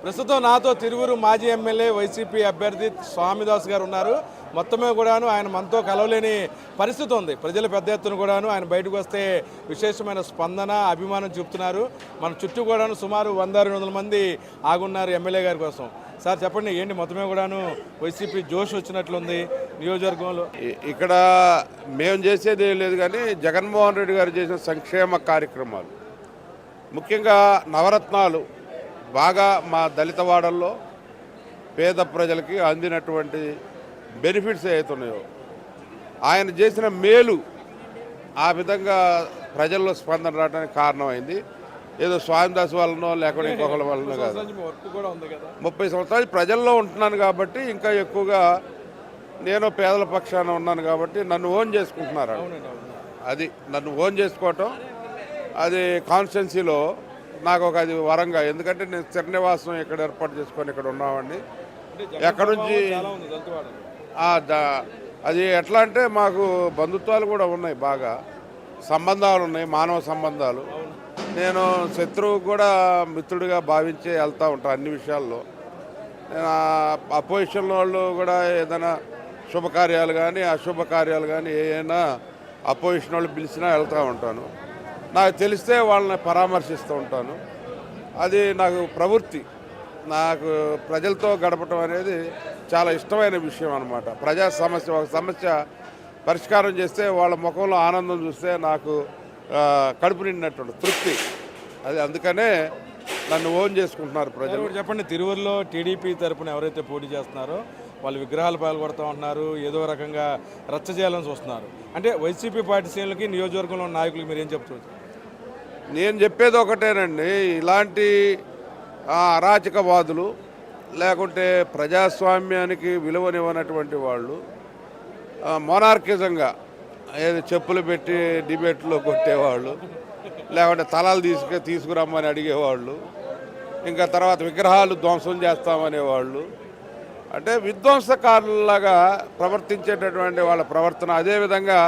ప్రస్తుతం నాతో తిరువురు మాజీ ఎమ్మెల్యే వైసీపీ అభ్యర్థి స్వామిదాస్ గారు ఉన్నారు. మొత్తమే కూడాను ఆయన మనతో కలవలేని పరిస్థితి ఉంది. ప్రజలు పెద్ద ఎత్తున కూడాను ఆయన బయటకు వస్తే విశేషమైన స్పందన, అభిమానం చూపుతున్నారు. మన చుట్టూ కూడాను సుమారు 100-200 మంది ఆగున్నారు ఎమ్మెల్యే గారి కోసం. సార్ చెప్పండి, ఏంటి మొత్తమే కూడాను వైసీపీ జోష్ వచ్చినట్లుంది నియోజకవర్గంలో? ఇక్కడ మేము చేసేది ఏం లేదు, కానీ జగన్మోహన్ రెడ్డి గారు చేసిన సంక్షేమ కార్యక్రమాలు, ముఖ్యంగా నవరత్నాలు బాగా మా దళిత వాడల్లో పేద ప్రజలకి అందినటువంటి బెనిఫిట్స్ ఏవైతున్నాయో ఆయన చేసిన మేలు ఆ విధంగా ప్రజల్లో స్పందన రావడానికి కారణమైంది. ఏదో స్వామిదాస్ వల్లనో లేకపోతే ఇంకొకళ్ళ వల్లనో కాదు. 30 సంవత్సరాలు ప్రజల్లో ఉంటున్నాను కాబట్టి ఇంకా ఎక్కువగా నేను పేదల పక్షాన ఉన్నాను కాబట్టి నన్ను ఓన్ చేసుకుంటున్నారు. అది నన్ను ఓన్ చేసుకోవటం అది కాన్స్టిట్యున్సీలో నాకు ఒక అది వరంగా, ఎందుకంటే నేను స్థిర నివాసం ఇక్కడ ఏర్పాటు చేసుకొని ఇక్కడ ఉన్నామండి. ఎక్కడి నుంచి అది ఎట్లా అంటే మాకు బంధుత్వాలు కూడా ఉన్నాయి, బాగా సంబంధాలు ఉన్నాయి, మానవ సంబంధాలు. నేను శత్రువు కూడా మిత్రుడిగా భావించే వెళ్తూ ఉంటాను అన్ని విషయాల్లో. నేను అపోజిషన్ వాళ్ళు కూడా ఏదైనా శుభకార్యాలు కానీ అశుభకార్యాలు కానీ ఏదైనా అపోజిషన్ వాళ్ళు పిలిచినా వెళ్తూ ఉంటాను. నాకు తెలిస్తే వాళ్ళని పరామర్శిస్తూ ఉంటాను. అది నాకు ప్రవృత్తి. నాకు ప్రజలతో గడపటం అనేది చాలా ఇష్టమైన విషయం అన్నమాట. ప్రజా సమస్య, ఒక సమస్య పరిష్కారం చేస్తే వాళ్ళ ముఖంలో ఆనందం చూస్తే నాకు కడుపు నిండినటువంటి తృప్తి. అది అందుకనే నన్ను ఓన్ చేసుకుంటున్నారు ప్రజలు. చెప్పండి, తిరువురులో టీడీపీ తరపున ఎవరైతే పోటీ చేస్తున్నారో వాళ్ళు విగ్రహాలు పాల్గొడతా ఉంటున్నారు, ఏదో రకంగా రచ్చ చేయాలని చూస్తున్నారు. అంటే వైసీపీ పార్టీ శ్రేణులకి నియోజకవర్గంలో నాయకులకి మీరు ఏం చెప్తున్నారు? నేను చెప్పేది ఒకటేనండి, ఇలాంటి అరాచకవాదులు లేకుంటే ప్రజాస్వామ్యానికి విలువనివ్వనటువంటి వాళ్ళు మొనార్కిజంగా ఏదో చెప్పులు పెట్టి డిబేట్లో కొట్టేవాళ్ళు, లేకుంటే తలాలు తీసుకురమ్మని అడిగేవాళ్ళు, ఇంకా తర్వాత విగ్రహాలు ధ్వంసం చేస్తామనేవాళ్ళు, అంటే విధ్వంసకారులాగా ప్రవర్తించేటటువంటి వాళ్ళ ప్రవర్తన. అదేవిధంగా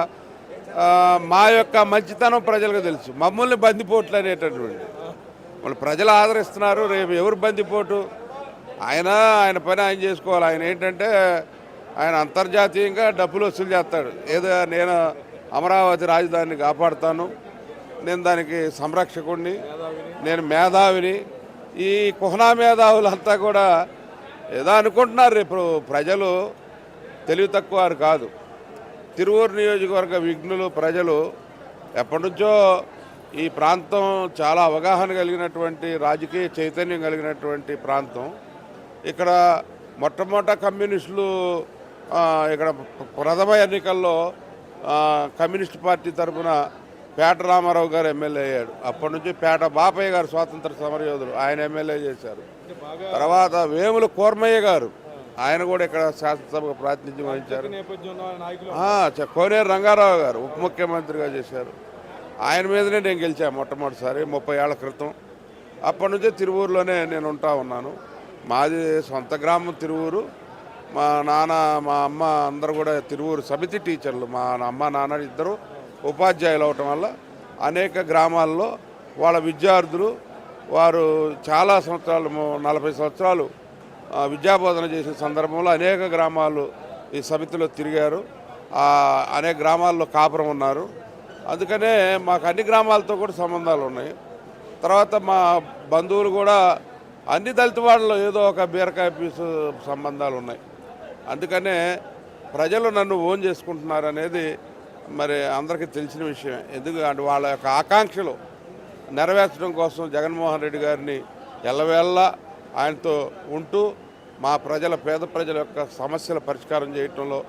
మా యొక్క మంచితనం ప్రజలకు తెలుసు, మమ్మల్ని బందిపోట్లు అనేటటువంటి వాళ్ళు ప్రజలు ఆదరిస్తున్నారు. రేపు ఎవరు బందిపోటు? ఆయన పని ఆయన చేసుకోవాలి. ఆయన ఏంటంటే ఆయన అంతర్జాతీయంగా డబ్బులు వసూలు చేస్తాడు. ఏదో నేను అమరావతి రాజధానిని కాపాడుతాను, నేను దానికి సంరక్షకుడిని, నేను మేధావిని. ఈ కుహనా మేధావులంతా కూడా ఏదో అనుకుంటున్నారు. రేపు ప్రజలు తెలివి తక్కువ వారు కాదు. తిరువూరు నియోజకవర్గ విఘ్నులు ప్రజలు ఎప్పటి నుంచో ఈ ప్రాంతం చాలా అవగాహన కలిగినటువంటి, రాజకీయ చైతన్యం కలిగినటువంటి ప్రాంతం. ఇక్కడ మొట్టమొదట కమ్యూనిస్టులు ఇక్కడ ప్రథమ ఎన్నికల్లో కమ్యూనిస్ట్ పార్టీ తరఫున పేట రామారావు గారు ఎమ్మెల్యే అయ్యాడు. అప్పటి నుంచి పేట బాపయ్య గారు స్వాతంత్ర సమరయోధులు, ఆయన ఎమ్మెల్యే చేశారు. తర్వాత వేముల కోర్మయ్య గారు, ఆయన కూడా ఇక్కడ శాసనసభకు ప్రాతినిధ్యం వహించారు. కోనేరు రంగారావు గారు ఉప ముఖ్యమంత్రిగా చేశారు. ఆయన మీదనే నేను గెలిచాను మొట్టమొదటిసారి 30 ఏళ్ల క్రితం. అప్పటి నుంచే తిరువూరులోనే నేను ఉంటా ఉన్నాను. మాది సొంత గ్రామం తిరువూరు. మా నాన్న మా అమ్మ అందరూ కూడా తిరువూరు సమితి టీచర్లు. మా అమ్మ నాన్న ఇద్దరు ఉపాధ్యాయులు అవటం వల్ల అనేక గ్రామాల్లో వాళ్ళ విద్యార్థులు వారు చాలా సంవత్సరాలు 40 సంవత్సరాలు విద్యాబోధన చేసిన సందర్భంలో అనేక గ్రామాలు ఈ సమితిలో తిరిగారు. అనేక గ్రామాల్లో కాపురం ఉన్నారు. అందుకనే మాకు అన్ని గ్రామాలతో కూడా సంబంధాలు ఉన్నాయి. తర్వాత మా బంధువులు కూడా అన్ని దళిత వాళ్ళలో ఏదో ఒక బీరకాయ పీసు సంబంధాలు ఉన్నాయి. అందుకనే ప్రజలు నన్ను ఓన్ చేసుకుంటున్నారు అనేది మరి అందరికీ తెలిసిన విషయమే. ఎందుకంటే వాళ్ళ యొక్క ఆకాంక్షలు నెరవేర్చడం కోసం జగన్మోహన్ రెడ్డి గారిని ఎల్లవేళ్ళ ఆయనతో ఉంటూ మా పేద ప్రజల యొక్క సమస్యల పరిష్కారం చేయటంలో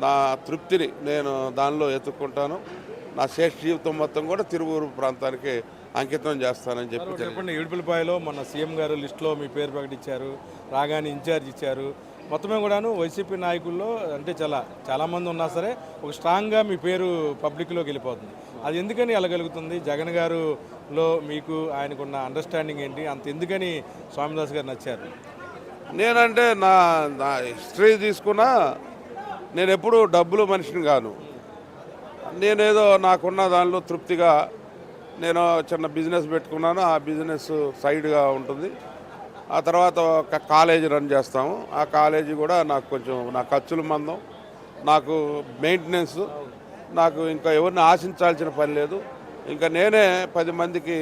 నా తృప్తిని నేను దానిలో ఎత్తుక్కుంటాను. నా శేష జీవితం మొత్తం కూడా తిరువూరు ప్రాంతానికి అంకితం చేస్తానని చెప్పండి. ఏడుపులపాయలో మన సీఎం గారు లిస్టులో మీ పేరు ప్రకటించారు, రాగానే ఇన్ఛార్జ్ ఇచ్చారు. మొత్తమే కూడాను వైసీపీ నాయకుల్లో అంటే చాలామంది ఉన్నా సరే ఒక స్ట్రాంగ్గా మీ పేరు పబ్లిక్లోకి వెళ్ళిపోతుంది. అది ఎందుకని వెళ్ళగలుగుతుంది? జగన్ గారులో మీకు ఆయనకున్న అండర్స్టాండింగ్ ఏంటి? అంత ఎందుకని స్వామిదాస్ గారు నచ్చారు? నేనంటే నా హిస్టరీ తీసుకున్నా నేను ఎప్పుడూ డబ్బులు మనిషిని కాను. నేనేదో నాకున్న దానిలో తృప్తిగా నేను చిన్న బిజినెస్ పెట్టుకున్నాను. ఆ బిజినెస్ సైడ్గా ఉంటుంది. ఆ తర్వాత ఒక కాలేజీ రన్ చేస్తాము. ఆ కాలేజీ కూడా నాకు కొంచెం నా ఖర్చుల మందం, నాకు మెయింటెనెన్స్, నాకు ఇంకా ఎవరిని ఆశించాల్సిన పని లేదు. ఇంకా నేనే 10 మందికి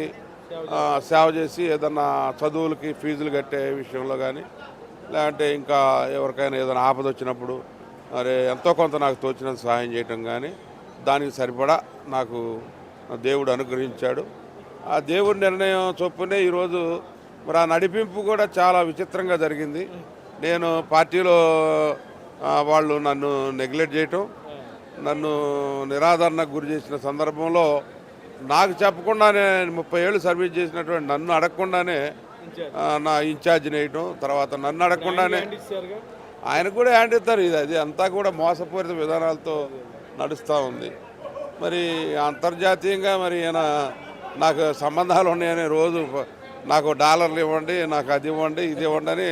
సేవ చేసి ఏదన్నా చదువులకి ఫీజులు కట్టే విషయంలో కానీ, లేదంటే ఇంకా ఎవరికైనా ఏదైనా ఆపద వచ్చినప్పుడు మరి ఎంతో కొంత నాకు తోచినంత సహాయం చేయటం కానీ, దానికి సరిపడా నాకు దేవుడు అనుగ్రహించాడు. ఆ దేవుడి నిర్ణయం చొప్పునే ఈరోజు మరి ఆ నడిపింపు కూడా చాలా విచిత్రంగా జరిగింది. నేను పార్టీలో వాళ్ళు నన్ను నెగ్లెక్ట్ చేయటం, నన్ను నిరాదరణకు గురి చేసిన సందర్భంలో నాకు చెప్పకుండానే 30 ఏళ్ళు సర్వీస్ చేసినటువంటి నన్ను అడగకుండానే నా ఇన్ఛార్జిని వేయటం, తర్వాత నన్ను అడగకుండానే ఆయనకు కూడా హ్యాండ్ ఇస్తారు. అది అంతా కూడా మోసపూరిత విధానాలతో నడుస్తూ ఉంది. మరి అంతర్జాతీయంగా మరి ఈయన నాకు సంబంధాలు ఉన్నాయని రోజు నాకు డాలర్లు ఇవ్వండి, నాకు అది ఇవ్వండి, ఇది ఇవ్వండి అని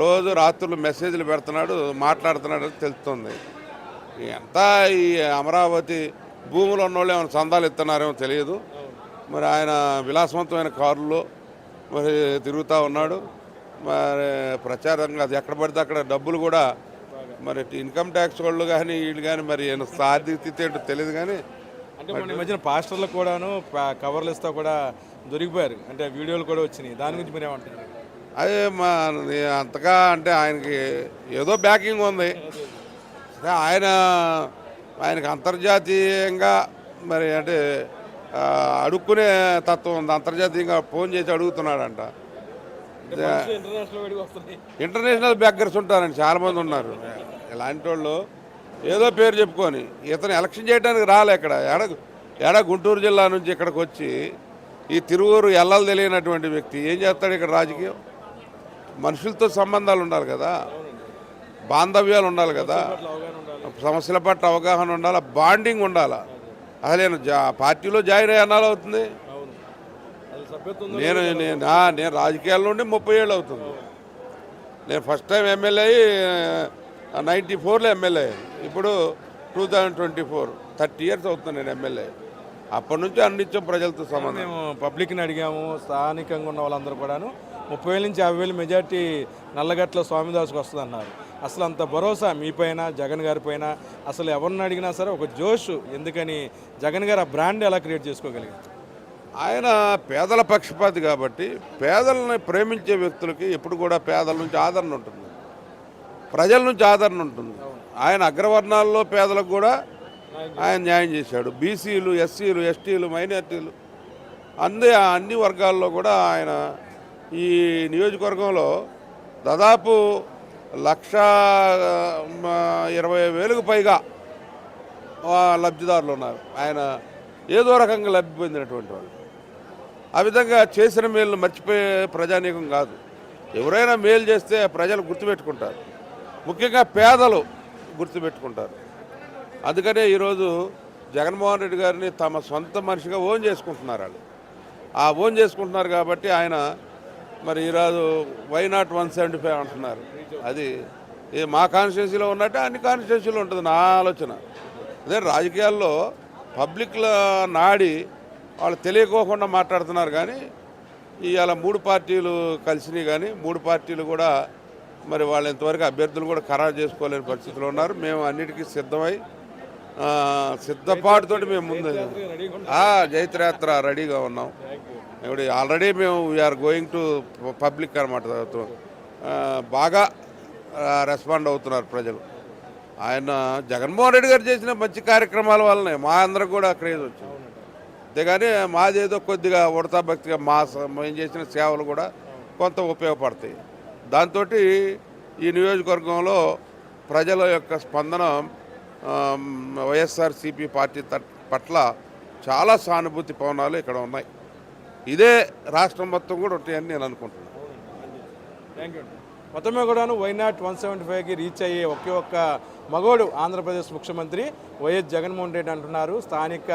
రోజు రాత్రులు మెసేజ్లు పెడుతున్నాడు, మాట్లాడుతున్నాడు అని తెలుస్తుంది. అంతా ఈ అమరావతి భూములు ఉన్నోళ్ళు ఏమైనా చందాలు ఇస్తున్నారేమో తెలియదు. మరి ఆయన విలాసవంతమైన కారులో మరి తిరుగుతూ ఉన్నాడు. మరి ప్రచారంగా అది ఎక్కడ పడితే అక్కడ డబ్బులు కూడా మరి ఇన్కమ్ ట్యాక్స్ వాళ్ళు కానీ వీళ్ళు కానీ మరి ఆర్థిక స్థితి ఏంటో తెలియదు. కానీ అంటే మన మధ్యన పాస్టర్లకు కూడాను కవర్లు ఇస్తా కూడా దొరికిపోయారు, అంటే వీడియోలు కూడా వచ్చినాయి. దాని గురించి మీరు ఏమంటారు? అదే అంతగా అంటే ఆయనకి ఏదో బ్యాకింగ్ ఉంది. ఆయనకి అంతర్జాతీయంగా మరి అంటే అడుక్కునే తత్వం ఉంది. అంతర్జాతీయంగా ఫోన్ చేసి అడుగుతున్నాడంట. ఇంటర్నేషనల్ బ్యాకర్స్ ఉంటారండి, చాలామంది ఉన్నారు. ఇలాంటి వాళ్ళు ఏదో పేరు చెప్పుకొని ఇతను ఎలక్షన్ చేయడానికి రాలే. ఎడ గుంటూరు జిల్లా నుంచి ఇక్కడికి వచ్చి ఈ తిరువూరు ఎల్లలు తెలియనటువంటి వ్యక్తి ఏం చేస్తాడు ఇక్కడ? రాజకీయం మనుషులతో సంబంధాలు ఉండాలి కదా, బాంధవ్యాలు ఉండాలి కదా, సమస్యల పట్ల అవగాహన ఉండాలి, బాండింగ్ ఉండాలి. అసలు నేను పార్టీలో జాయిన్ అయ్యానాలు అవుతుంది. నేను రాజకీయాల నుండి 30 ఏళ్ళు అవుతుంది. నేను ఫస్ట్ టైం ఎమ్మెల్యే 94లో ఎమ్మెల్యే, ఇప్పుడు 2024 30 ఇయర్స్ అవుతుంది నేను ఎమ్మెల్యే. అప్పటి నుంచి అన్నిత్యం ప్రజలతో సంబంధం. మేము పబ్లిక్ని అడిగాము, స్థానికంగా ఉన్న వాళ్ళందరూ కూడాను 30,000 నుంచి 50,000 మెజార్టీ నల్లగట్ల స్వామిదాసుకు వస్తుంది అన్నారు. అసలు అంత భరోసా మీ పైన, జగన్ గారి పైన అసలు ఎవరిని అడిగినా సరే ఒక జోష్. ఎందుకని జగన్ గారు ఆ బ్రాండ్ ఎలా క్రియేట్ చేసుకోగలిగారు? ఆయన పేదల పక్షపాతి కాబట్టి పేదలను ప్రేమించే వ్యక్తులకి ఎప్పుడు కూడా పేదల నుంచి ఆదరణ ఉంటుంది, ప్రజల నుంచి ఆదరణ ఉంటుంది. ఆయన అగ్రవర్ణాల్లో పేదలకు కూడా ఆయన న్యాయం చేశాడు. బీసీలు, ఎస్సీలు, ఎస్టీలు, మైనార్టీలు అన్ని వర్గాల్లో కూడా ఆయన ఈ నియోజకవర్గంలో దాదాపు 1,20,000కు పైగా లబ్ధిదారులు ఉన్నారు. ఆయన ఏదో రకంగా లబ్ధి పొందినటువంటి వాళ్ళు. ఆ విధంగా చేసిన మేలును మర్చిపోయే ప్రజానీకం కాదు. ఎవరైనా మేలు చేస్తే ప్రజలు గుర్తుపెట్టుకుంటారు, ముఖ్యంగా పేదలు గుర్తుపెట్టుకుంటారు. అందుకనే ఈరోజు జగన్మోహన్ రెడ్డి గారిని తమ సొంత మనిషిగా ఓన్ చేసుకుంటున్నారు వాళ్ళు. ఆ ఓన్ చేసుకుంటున్నారు కాబట్టి ఆయన మరి ఈరోజు వై నాట్ 175 అంటున్నారు. అది మా కాన్స్టిట్యున్సీలో ఉన్నట్టే అన్ని కాన్స్టిట్యున్సీలో ఉంటుంది నా ఆలోచన. అదే రాజకీయాల్లో పబ్లిక్ల నాడి వాళ్ళు తెలియకోకుండా మాట్లాడుతున్నారు. కానీ ఇవాళ 3 పార్టీలు కలిసినాయి, కానీ 3 పార్టీలు కూడా మరి వాళ్ళు ఇంతవరకు అభ్యర్థులు కూడా ఖరారు చేసుకోలేని పరిస్థితిలో ఉన్నారు. మేము అన్నిటికీ సిద్ధమై సిద్ధపాటుతోటి మేము ముందు జైత్రయాత్ర రెడీగా ఉన్నాం. ఇప్పుడు ఆల్రెడీ మేము వీఆర్ గోయింగ్ టు పబ్లిక్ అనమాట. బాగా రెస్పాండ్ అవుతున్నారు ప్రజలు. ఆయన జగన్మోహన్ రెడ్డి గారు చేసిన మంచి కార్యక్రమాల వల్లనే మా అందరికి కూడా క్రేజ్ వచ్చింది. అంతేగాని మాదేదో కొద్దిగా ఉడతా భక్తిగా మేము చేసిన సేవలు కూడా కొంత ఉపయోగపడతాయి. దాంతో ఈ నియోజకవర్గంలో ప్రజల యొక్క స్పందన వైఎస్ఆర్సీపీ పార్టీ పట్ల చాలా సానుభూతి పవనాలు ఇక్కడ ఉన్నాయి. ఇదే రాష్ట్రం మొత్తం కూడా ఉంటాయని నేను అనుకుంటున్నాను. Thank you. మొత్తమే కూడాను వై నాట్ 175కి రీచ్ అయ్యే ఒకే ఒక్క మగోడు ఆంధ్రప్రదేశ్ ముఖ్యమంత్రి వైఎస్ జగన్మోహన్ రెడ్డి అంటున్నారు. స్థానిక